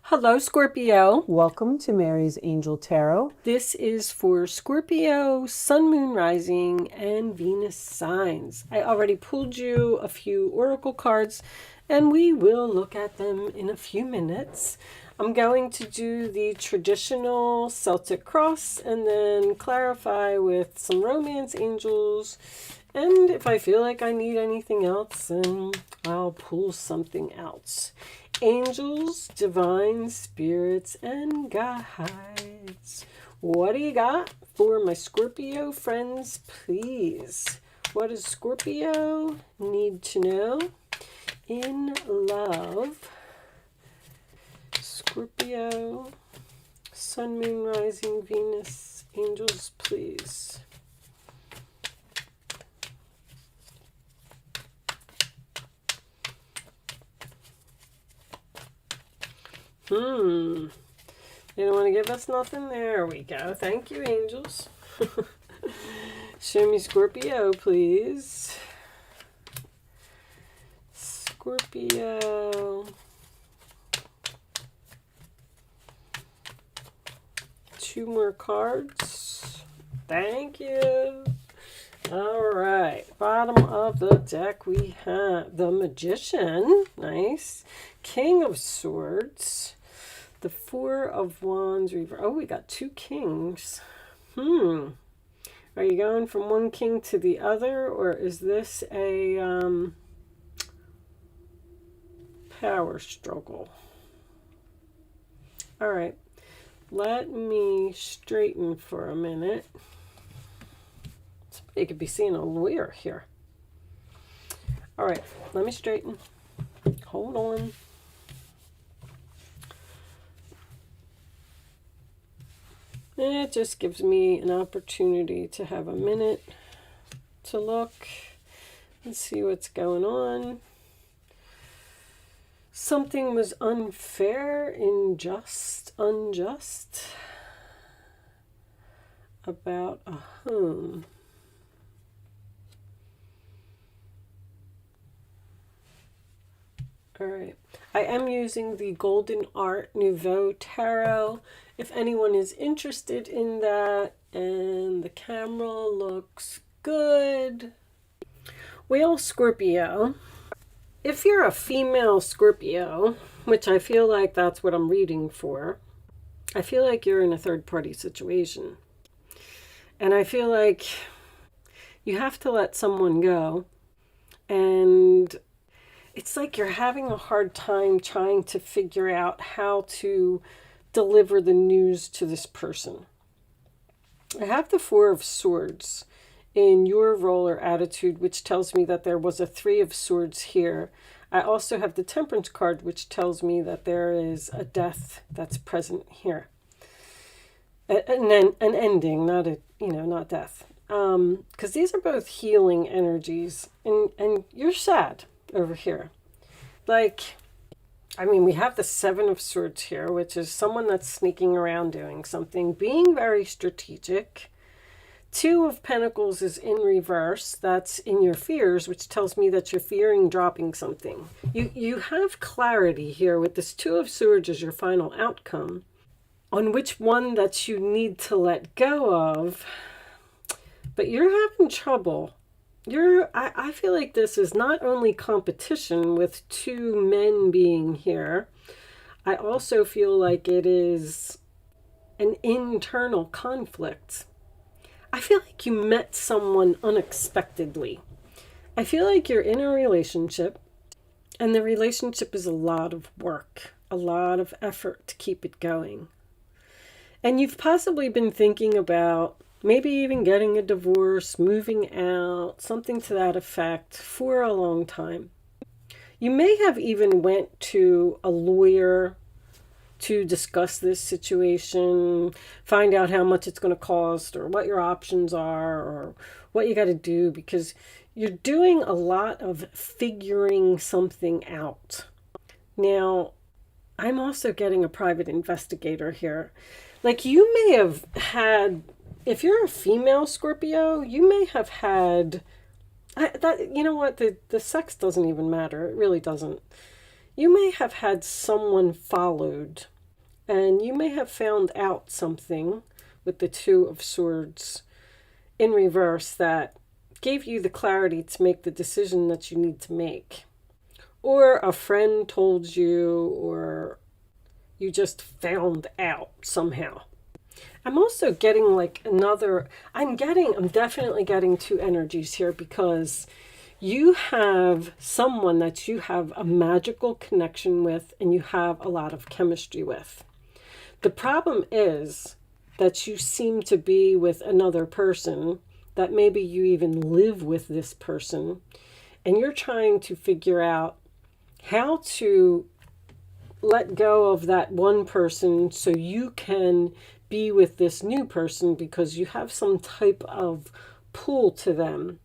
Hello, Scorpio. Welcome to Mary's Angel Tarot. This is for Scorpio, Sun, Moon, Rising, and Venus signs. I already pulled you a few oracle cards, and we will look at them in a few minutes. I'm going to do the traditional Celtic cross and then clarify with some romance angels. And if I feel like I need anything else, then I'll pull something else. Angels, divine spirits, and guides. What do you got for my Scorpio friends, please? What does Scorpio need to know in love? Scorpio, Sun, Moon, Rising, Venus, angels, please. They don't want to give us nothing. There we go. Thank you, angels. Show me Scorpio, please. Scorpio. Two more cards. Thank you. All right. Bottom of the deck we have the Magician. Nice. King of Swords. The Four of Wands reverse. Oh, we got two kings. Are you going from one king to the other, or is this a power struggle? All right. Let me straighten for a minute. Somebody could be seeing a lawyer here. All right. Let me straighten. Hold on. It just gives me an opportunity to have a minute to look and see what's going on. Something was unfair, unjust about a home. All right. I am using the Golden Art Nouveau Tarot. If anyone is interested in that, and the camera looks good. Well, Scorpio, if you're a female Scorpio, which I feel like that's what I'm reading for, I feel like you're in a third-party situation. And I feel like you have to let someone go, and it's like you're having a hard time trying to figure out how to deliver the news to this person. I have the Four of Swords in your role or attitude, which tells me that there was a Three of Swords here. I also have the Temperance card, which tells me that there is a death that's present here. An ending, not not death. Because these are both healing energies, and you're sad over here. We have the Seven of Swords here, which is someone that's sneaking around doing something, being very strategic. Two of Pentacles is in reverse. That's in your fears, which tells me that you're fearing dropping something. You have clarity here with this Two of Swords as your final outcome on which one that you need to let go of, but you're having trouble. I feel like this is not only competition with two men being here. I also feel like it is an internal conflict. I feel like you met someone unexpectedly. I feel like you're in a relationship, and the relationship is a lot of work, a lot of effort to keep it going. And you've possibly been thinking about maybe even getting a divorce, moving out, something to that effect for a long time. You may have even went to a lawyer to discuss this situation, find out how much it's going to cost or what your options are or what you got to do, because you're doing a lot of figuring something out. Now, I'm also getting a private investigator here. Like you may have had, if you're a female Scorpio, you may have had, the sex doesn't even matter. It really doesn't. You may have had someone followed And you may have found out something with the Two of Swords in reverse that gave you the clarity to make the decision that you need to make. Or a friend told you, or you just found out somehow. I'm also getting like another, I'm definitely getting two energies here, because you have someone that you have a magical connection with and you have a lot of chemistry with. The problem is that you seem to be with another person, that maybe you even live with this person, and you're trying to figure out how to let go of that one person so you can be with this new person, because you have some type of pull to them.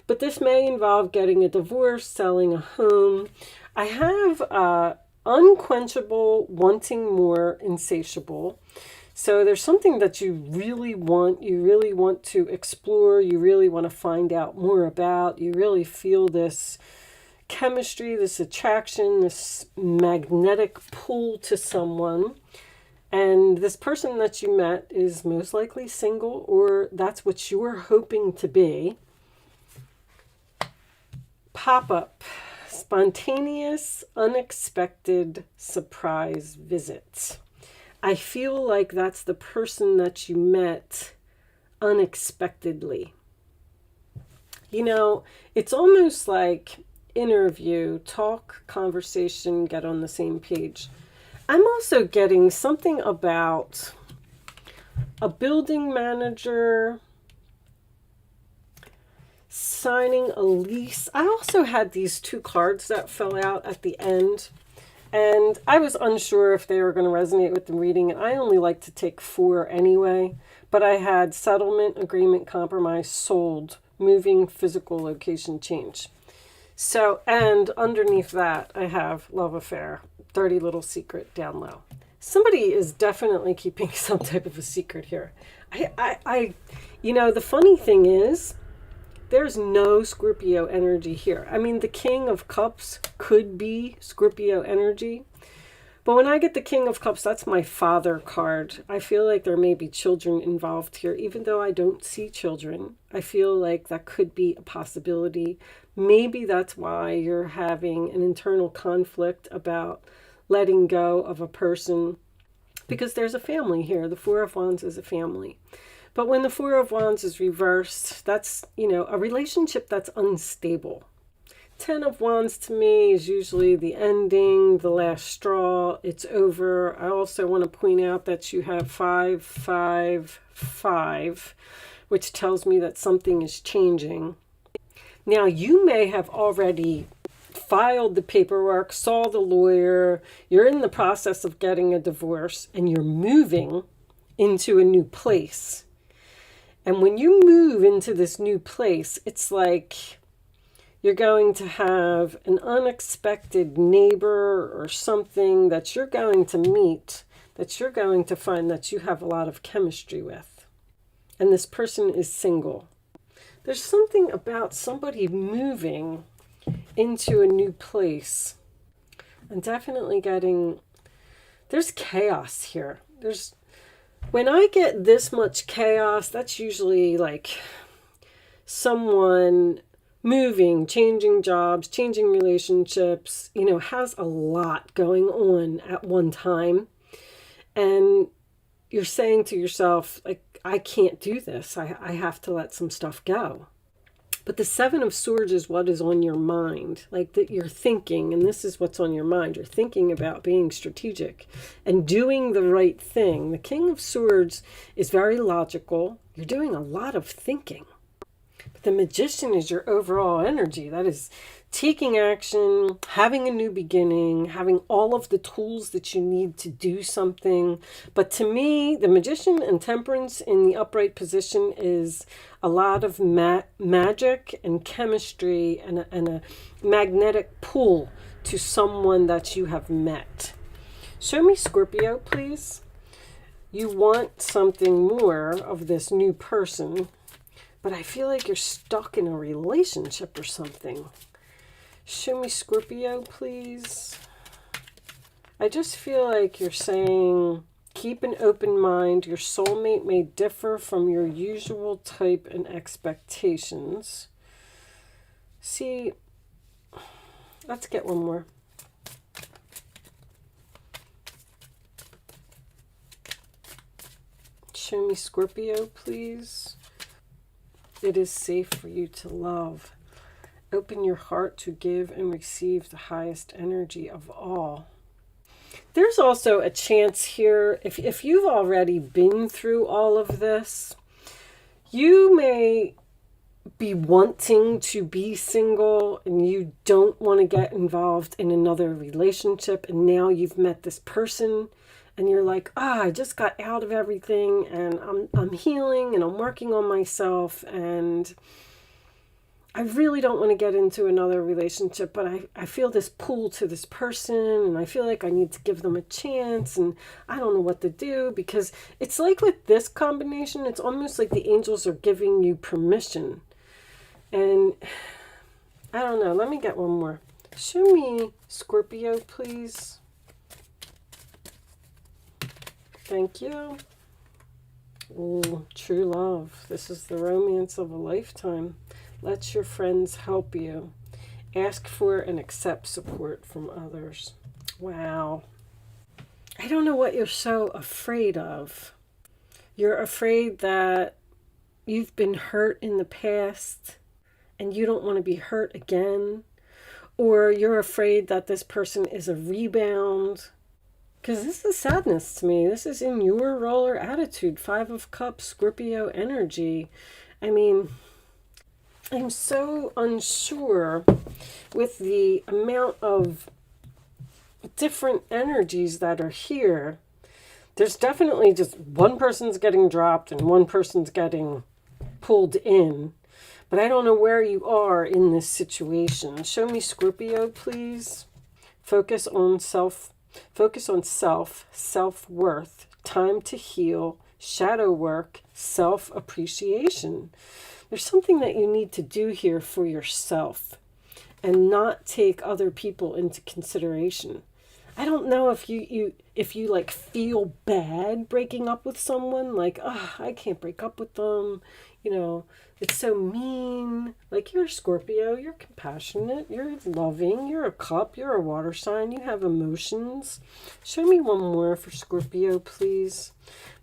But this may involve getting a divorce, selling a home. I have unquenchable, wanting more, insatiable. So there's something that you really want to explore, you really want to find out more about, you really feel this chemistry, this attraction, this magnetic pull to someone. And this person that you met is most likely single, or that's what you're hoping to be. Pop-up, spontaneous, unexpected surprise visits. I feel like that's the person that you met unexpectedly. You know, it's almost like interview, talk, conversation, get on the same page. I'm also getting something about a building manager signing a lease. I also had these two cards that fell out at the end, and I was unsure if they were going to resonate with the reading, and I only like to take 4 anyway. But I had settlement, agreement, compromise, sold, moving, physical location change. So, and underneath that, I have love affair, dirty little secret down low. Somebody is definitely keeping some type of a secret here. The funny thing is, there's no Scorpio energy here. I mean, the King of Cups could be Scorpio energy. But when I get the King of Cups, that's my father card. I feel like there may be children involved here, even though I don't see children. I feel like that could be a possibility. Maybe that's why you're having an internal conflict about letting go of a person, because there's a family here. The Four of Wands is a family. But when the Four of Wands is reversed, that's, a relationship that's unstable. 10 of Wands to me is usually the ending, the last straw. It's over. I also want to point out that you have 5, 5, 5, which tells me that something is changing. Now, you may have already filed the paperwork, saw the lawyer, you're in the process of getting a divorce, and you're moving into a new place. And when you move into this new place, it's like you're going to have an unexpected neighbor or something that you're going to meet, that you're going to find that you have a lot of chemistry with. And this person is single. There's something about somebody moving into a new place. And definitely there's chaos here. When I get this much chaos, that's usually like someone moving, changing jobs, changing relationships, has a lot going on at one time. And you're saying to yourself, like, I can't do this. I have to let some stuff go. But the 7 of Swords is what is on your mind, like that you're thinking, and this is what's on your mind. You're thinking about being strategic and doing the right thing. The King of Swords is very logical. You're doing a lot of thinking. But the Magician is your overall energy. That is taking action, having a new beginning, having all of the tools that you need to do something. But to me, the Magician and Temperance in the upright position is a lot of magic and chemistry and a magnetic pull to someone that you have met. Show me Scorpio, please. You want something more of this new person, but I feel like you're stuck in a relationship or something. Show me Scorpio, please. I just feel like you're saying Keep an open mind. Your soulmate may differ from your usual type and expectations. See, let's get one more. Show me Scorpio, please. It is safe for you to love. Open your heart to give and receive the highest energy of all. There's also a chance here, if you've already been through all of this, you may be wanting to be single and you don't want to get involved in another relationship, and now you've met this person and you're like, I just got out of everything and I'm healing and I'm working on myself and I really don't want to get into another relationship, but I feel this pull to this person and I feel like I need to give them a chance and I don't know what to do, because it's like with this combination, it's almost like the angels are giving you permission. And I don't know, let me get one more. Show me Scorpio, please. Thank you. Oh, true love. This is the romance of a lifetime. Let your friends help you. Ask for and accept support from others. Wow. I don't know what you're so afraid of. You're afraid that you've been hurt in the past and you don't want to be hurt again. Or you're afraid that this person is a rebound. Because this is sadness to me. This is in your roller attitude. 5 of Cups, Scorpio energy. I mean, I'm so unsure with the amount of different energies that are here. There's definitely just one person's getting dropped and one person's getting pulled in. But I don't know where you are in this situation. Show me Scorpio, please. Focus on self, self-worth, time to heal, shadow work, self-appreciation. There's something that you need to do here for yourself and not take other people into consideration. I don't know if you like feel bad breaking up with someone, like, I can't break up with them, it's so mean. Like, you're a Scorpio, you're compassionate, you're loving, you're a cup, you're a water sign, you have emotions. Show me one more for Scorpio, please.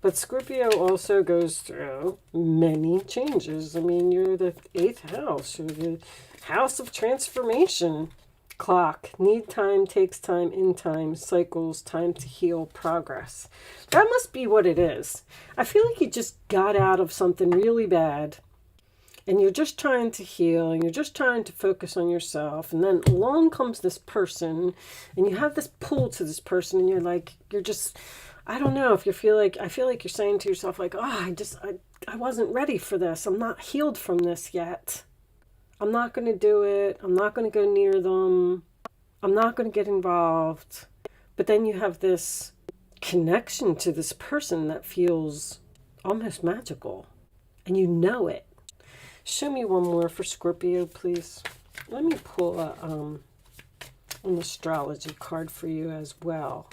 But Scorpio also goes through many changes. I mean, you're the 8th house, you're the house of transformation. Clock, need time, takes time, in time, cycles, time to heal, progress. That must be what it is. I feel like you just got out of something really bad and you're just trying to heal and you're just trying to focus on yourself, and then along comes this person and you have this pull to this person and you're just, I don't know if I feel like you're saying to yourself like, I wasn't ready for this. I'm not healed from this yet. I'm not going to do it. I'm not going to go near them. I'm not going to get involved. But then you have this connection to this person that feels almost magical. And you know it. Show me one more for Scorpio, please. Let me pull an astrology card for you as well.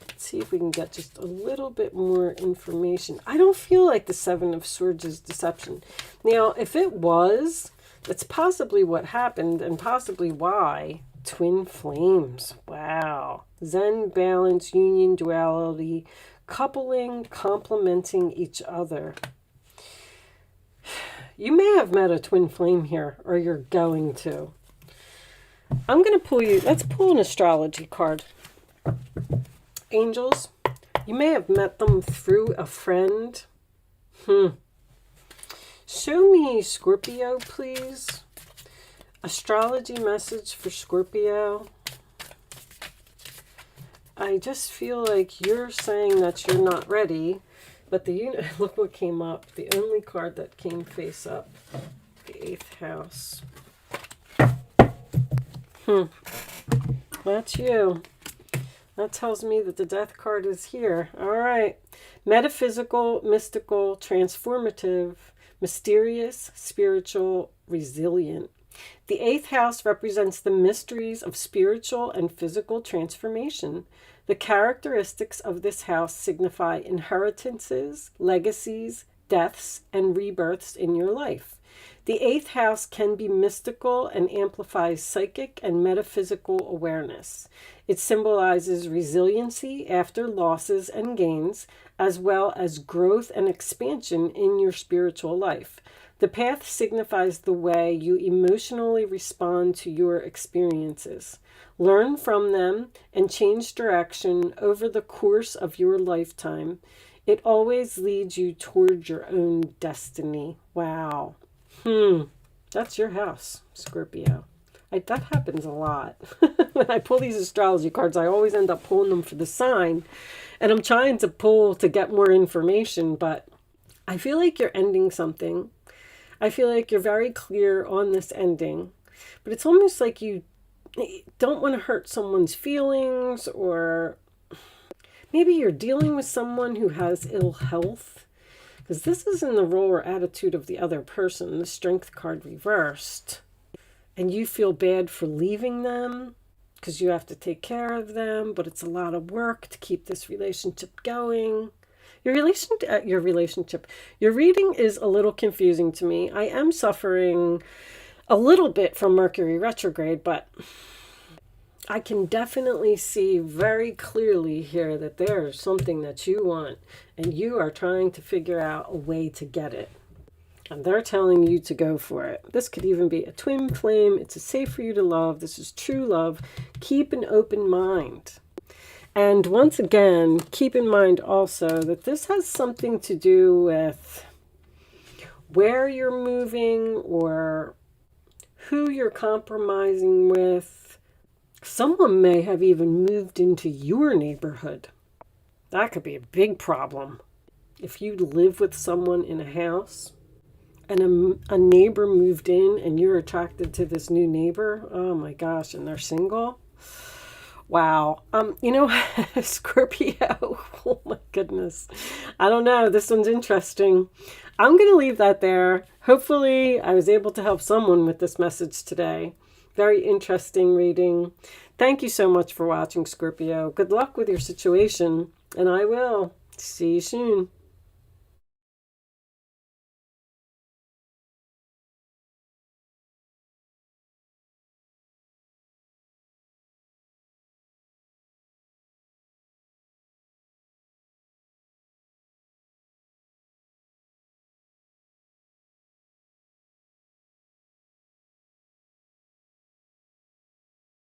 Let's see if we can get just a little bit more information. I don't feel like the 7 of Swords is deception. Now, if it was, that's possibly what happened and possibly why. Twin flames. Wow. Zen, balance, union, duality, coupling, complementing each other. You may have met a twin flame here, or you're going to. I'm going to pull you, let's pull an astrology card. Angels, you may have met them through a friend. Show me Scorpio, please. Astrology message for Scorpio. I just feel like you're saying that you're not ready, but look what came up. The only card that came face up. The 8th house. That's you. That tells me that the death card is here. All right. Metaphysical, mystical, transformative, mysterious, spiritual, resilient. The 8th house represents the mysteries of spiritual and physical transformation. The characteristics of this house signify inheritances, legacies, deaths, and rebirths in your life. The eighth house can be mystical and amplifies psychic and metaphysical awareness. It symbolizes resiliency after losses and gains, as well as growth and expansion in your spiritual life. The path signifies the way you emotionally respond to your experiences. Learn from them and change direction over the course of your lifetime. It always leads you towards your own destiny. Wow. That's your house, Scorpio. That happens a lot. When I pull these astrology cards, I always end up pulling them for the sign. And I'm trying to pull to get more information, but I feel like you're ending something. I feel like you're very clear on this ending. But it's almost like you don't want to hurt someone's feelings, or maybe you're dealing with someone who has ill health. Because this is in the role or attitude of the other person, the Strength card reversed. And you feel bad for leaving them because you have to take care of them, but it's a lot of work to keep this relationship going. Your reading is a little confusing to me. I am suffering a little bit from Mercury retrograde, but I can definitely see very clearly here that there's something that you want and you are trying to figure out a way to get it. And they're telling you to go for it. This could even be a twin flame. It's safe for you to love. This is true love. Keep an open mind. And once again, keep in mind also that this has something to do with where you're moving or who you're compromising with. Someone may have even moved into your neighborhood. That could be a big problem. If you live with someone in a house and a neighbor moved in and you're attracted to this new neighbor, oh my gosh, and they're single. Wow. Scorpio, oh my goodness. I don't know. This one's interesting. I'm going to leave that there. Hopefully I was able to help someone with this message today. Very interesting reading. Thank you so much for watching, Scorpio. Good luck with your situation, and I will see you soon.